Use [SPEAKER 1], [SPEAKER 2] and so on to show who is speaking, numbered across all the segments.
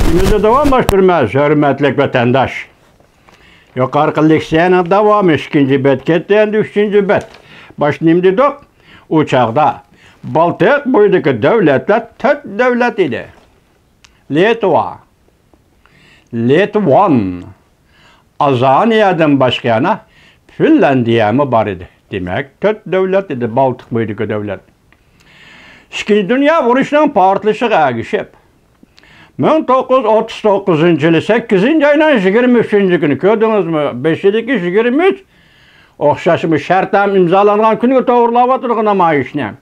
[SPEAKER 1] Şimdi davamlaştırmaz, hürmetlik vatandaş. Yukarı leksiyana devam, ikinci bet ketten, üçüncü bet. Başlayayım dedik, uçakta. Baltık boyudaki devletler, tek devlet idi. Litva, Litvan, Azaniya'dan başka yana Finlandiya mı var idi. Demek tek devlet idi, Baltık boyudaki devlet. İkinci Dünya Vuruşu'nun partlışı ağışıp, 1939 yılı 8. ayının 23. günü gördünüz mü? 5'deki 23 oxşaşmış şartname imzalanan günü doğrulab oturğuna mayışne.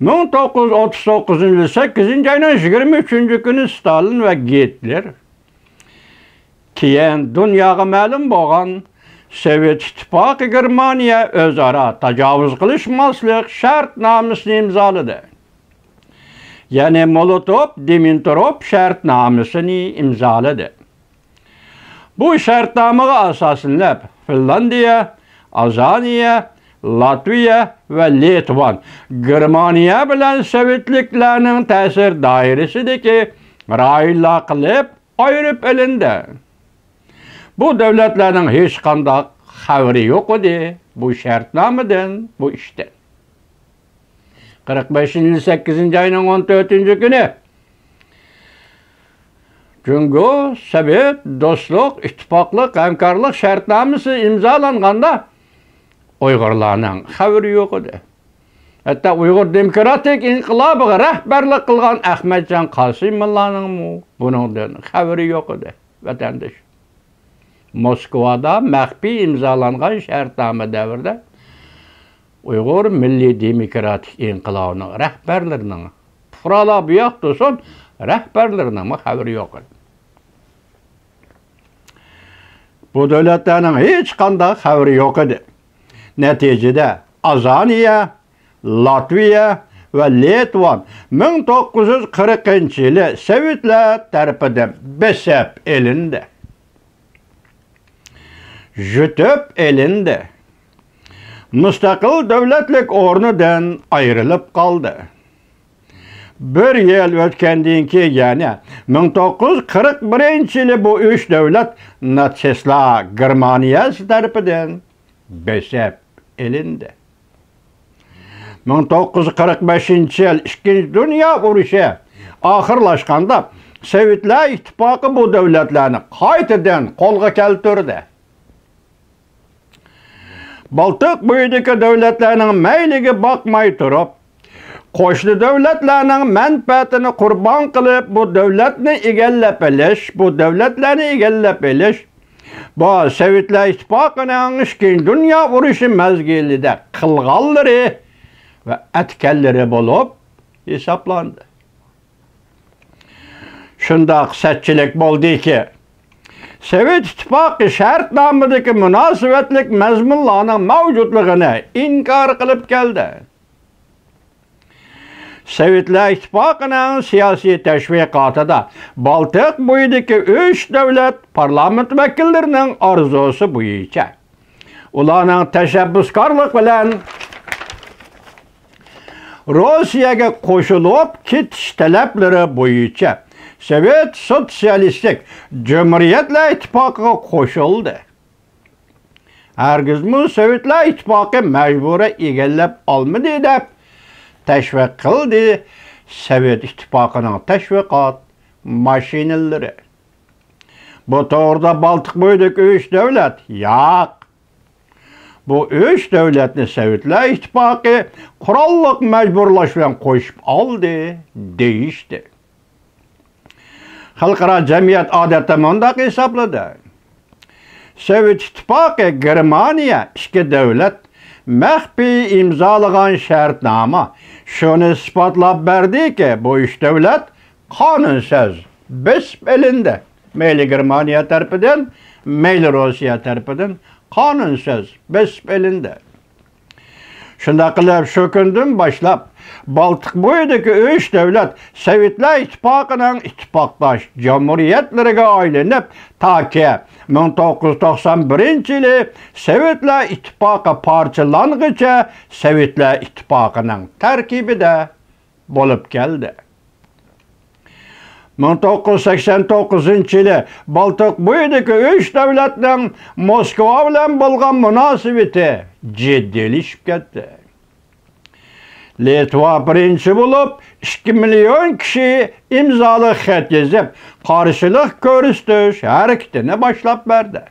[SPEAKER 1] 1939 yılı 8. ayının 23. günü Stalin ve Hitler keyin dunyoga ma'lum bo'lgan Sovet İttifaqı Germaniya o'zaro tajovuz qilishmaslik shartnomasini imzoladi. Yani Molotov-Dimitrov şartnamesini imzaladı. Bu şartnameye asasında Finlandiya, Azaniya, Latviya ve Litvan, Germaniya bilen Sovetliklerinin tesir dairesideki rayla kılıp ayırıp elinde. Bu devletlerin hiç kandak haberi yok idi bu şartnameden, bu işten. 45. 8. ayının 14. günü çünkü Sovet dostluk, ittifaklık, hamkarlık şartnamesi imzalanganda Uygurlarning haberi yok idi. Hatta Uygur Demokratik İnqilabıga rahbarlik qilgan Ahmadjon Qosimovlarning buningdan haberi yok idi, vatandaş. Moskvada maxfiy imzalangan şartname davrida Uygur Milli Demokratik İnqilabıning rahbarlarining furala buyoq tursin rahbarlarining haberi yok. Bu devletlerin hiç qanday haberi yok idi. Neticede Azaniya, Latviya ve Litvan 1940 yılı Sovetler tarafından besep elinde. Jutup elinde. Müstakil devletlik ornudan ayrılıp kaldı. Bir yıl ötkendiğin ki yani 1941 yılı bu üç devlet Natsisla Germaniyası tarafından besep elinde. 1945 yıl 2. Dünya Vuruşu ahırlaşkanda Sovetler İttifakı bu devletlerini qaytadan kolga keltirdi. Baltık boyudaki devletlerinin meylige bakmay turup, qo'shni devletlerinin menfaatini kurban kılıp bu devletini egellep elish, bu Sovetler İttifakı'nın 2. Dünya Vuruşu mezgilide kılgalları ve etkelleri bulup hesaplandı. Şundaq setçilik boldu ki, Sovet İttifakı şartnamedeki münasebetlik mezmunlarının mevcutluğunu inkar kılıp geldi. Sovetler İttifakı'nın siyasi teşviqatıda Baltık boyudaki 3 devlet parlament vekillerinin arzusu boyunca ularning teşebbüskarlık bilen Rusiyaga qo'shilib ketish talablari boyunca Sovet Sosyalistik Cumhuriyetler İttifakı'na qo'shildi. Hargizmi Sovetler İttifakı mecburi egallab olmadi deb teşvik qildi Sovet İttifakı'nın teşviqat maşinalari. Bu to'g'rida Baltık boyidagi 3 devlet yo'q. Bu 3 devletni Sovetler İttifakı qurolliq mecburlash bilan qo'shib oldi deyishdi. Xalqaro jamiyat odatda mundaq hisobladi. Sovet İttifakı Germaniya 2 devlet maxfiy imzalagan şartnoma şunu isbotlab berdi ki bu 3 devlet qonunsiz besib elinde. Meyli Germaniya tarafidan, meyli Rusiya tarafidan qonunsiz besib elinde. Shunda qilib shu kundan boshlab Baltık boyidagi 3 devlet Sovetler İttifakı'nın ittifaqdosh cumhuriyetleriga aylanib taki 1991 yılı Sovetler İttifakı parçalanğıcha Sovetler İttifakı'nın tarkibida bo'lib keldi. 1989-yılı Baltık boyidagi 3 davlatning Moskva bilan bo'lgan munosabati jiddiyleşip ketdi. Litva birinchi bo'lib 2 million kishi imzoli xat yozib, qarshilik ko'rsatish harakatini boshlab berdi.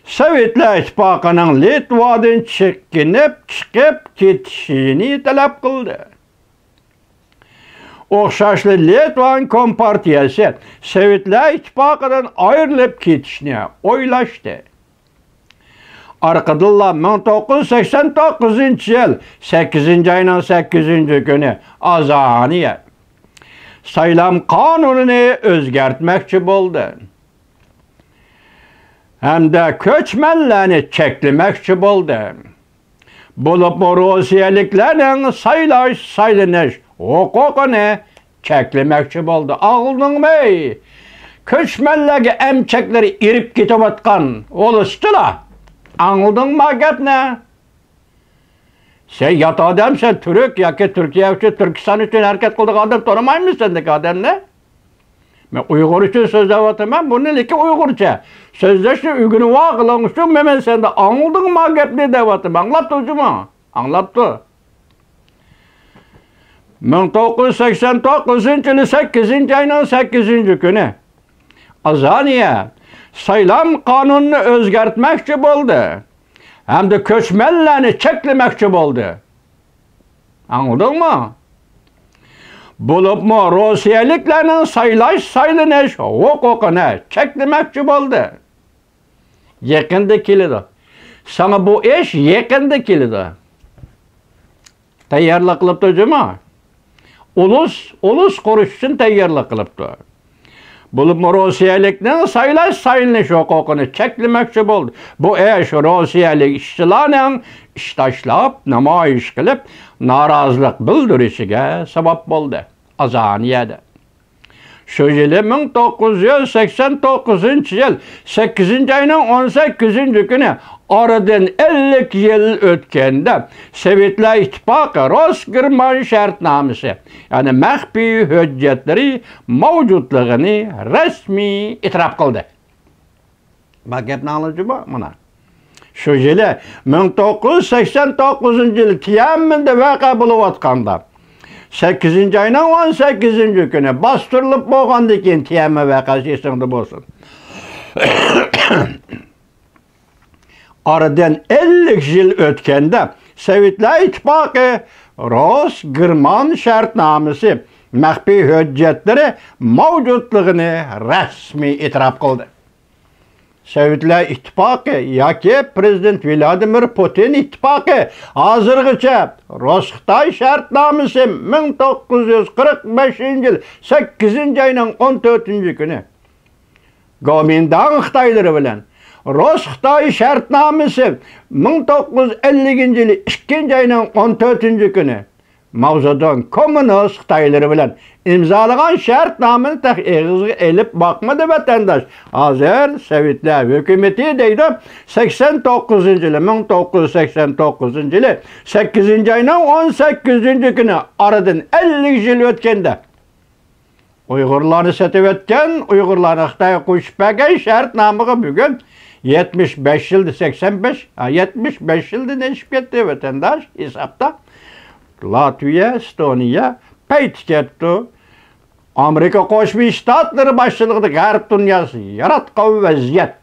[SPEAKER 1] Sovetlar İttifoqining Litvadan chiqib ketishini talab qildi. O'xshashli Litvan Kompartiyasi Sovetlar İttifoqidan ayrilib ketishni o'ylashdi. Arkadılla 1989-yıl 8. ayının 8. günü Azaniye saylam kanununu özgertmekçi oldu. Hem de köçmenlerini çeklemekçi oldu. Bulup Rusiyaliklerin saylanış hukukunu çeklemekçi oldu. Ağıldın bey, köçmenlere emçekleri irip gitip atkan oluştular. Anladın mı gap ne? Sen yat adam, sen Türk ya ki Türkiye için, Türkistan için hareket kıldık adam tanımay mısın sendeki adam ne? Ben Uygur için sözde vatamam, bunun iki Uygurca. Sözleşti ügünü vakılamıştım, hemen sen de anladın mı gap ne de vatam? Anlattı hocam, anlattı. 1989 yılı 8. ayının 8. günü Azaniye saylam kanununu özgertmekçi oldu. Hem de köçmenlerini çeklemekçi oldu. Anladın mı? Bulup mu Rusiyaliklerin saylanış hukukunu çeklemekçi oldu. Yakında kilidi. Sana bu iş yakında kilidi. Tayyarlık kılıptı hocam. Ulus kuruş için tayyarlık kılıptı. Bulup mu Rusiyaliklerin saylanış hukukunu çeklemekçi oldu. Bu iş Rusiyalik işçilerin iştaşlap, namayiş kılıp narazılık bildirişine sebep oldu. Azaniye'de. Şu yılı 1989 yıl 8. ayının 18. günü aradan 50 yıl ötkende Sovetlar İttifaqı Rosgerman şartnamesi yani mahfi hüccetleri mevcutluğunu resmi itiraf kıldı. Bak hep ne alıcı bu buna? Şu yılı 1989 yılı Tiananmen'de vaka buluvatkanda 8. ayının 18. günü bastırılıp boğandı ki Tiananmen vakası esinde bolsun. Aradan 50 yıl ötkende Sovetlar İttifaqı Rosgerman şartnamesi mahfi hüccetleri mevcutluğunu resmi itiraf kıldı. Sovetlar İttifaqı yoki Prezident Vladimir Putin İttifaqı hazırgıça Rus-Xitoy şartnamesi 1945 yıl 8. ayının 14. günü Gomindan Xitoyları bilen Rus-Xitoy şartnamesi 1950 yıl 2. ayının 14. günü mavzudan komünist Xitoyları bilen imzalagan şartnameni tak eğizge elip bakmadı vatandaş. Hazır Sovetlar hükümeti deydi 89. yılı 1989 yılı 8. ayının 18. günü aradan 50 yıl ötkende Uygurlarını setip etken, Uygurlarını Xitoyga koşup bergen şartnamıga bugün 75 yıldı 75 yıldı neşip ketdi vatandaş hesapta. Latviya, Estoniya payt ketdi. Amerika Qo'shma Shtatlar boshchiligida G'arb dunyosi yaratgan vaziyat.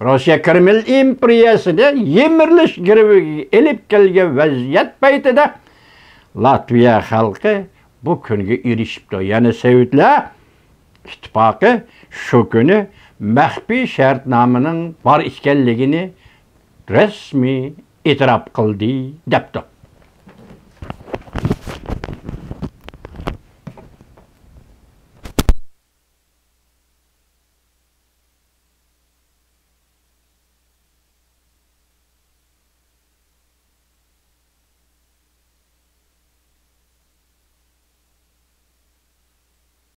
[SPEAKER 1] Rossiya Kreml imperiyasida yemirilish girbiga elib kelgan vaziyat paytida Latviya xalqi bu kunga erishibdi. Ya'ni Sovetlar İttifaqı shu kuni maxfiy shartnomaning bor ekanligini rasmiy e'tirof qildi debdi.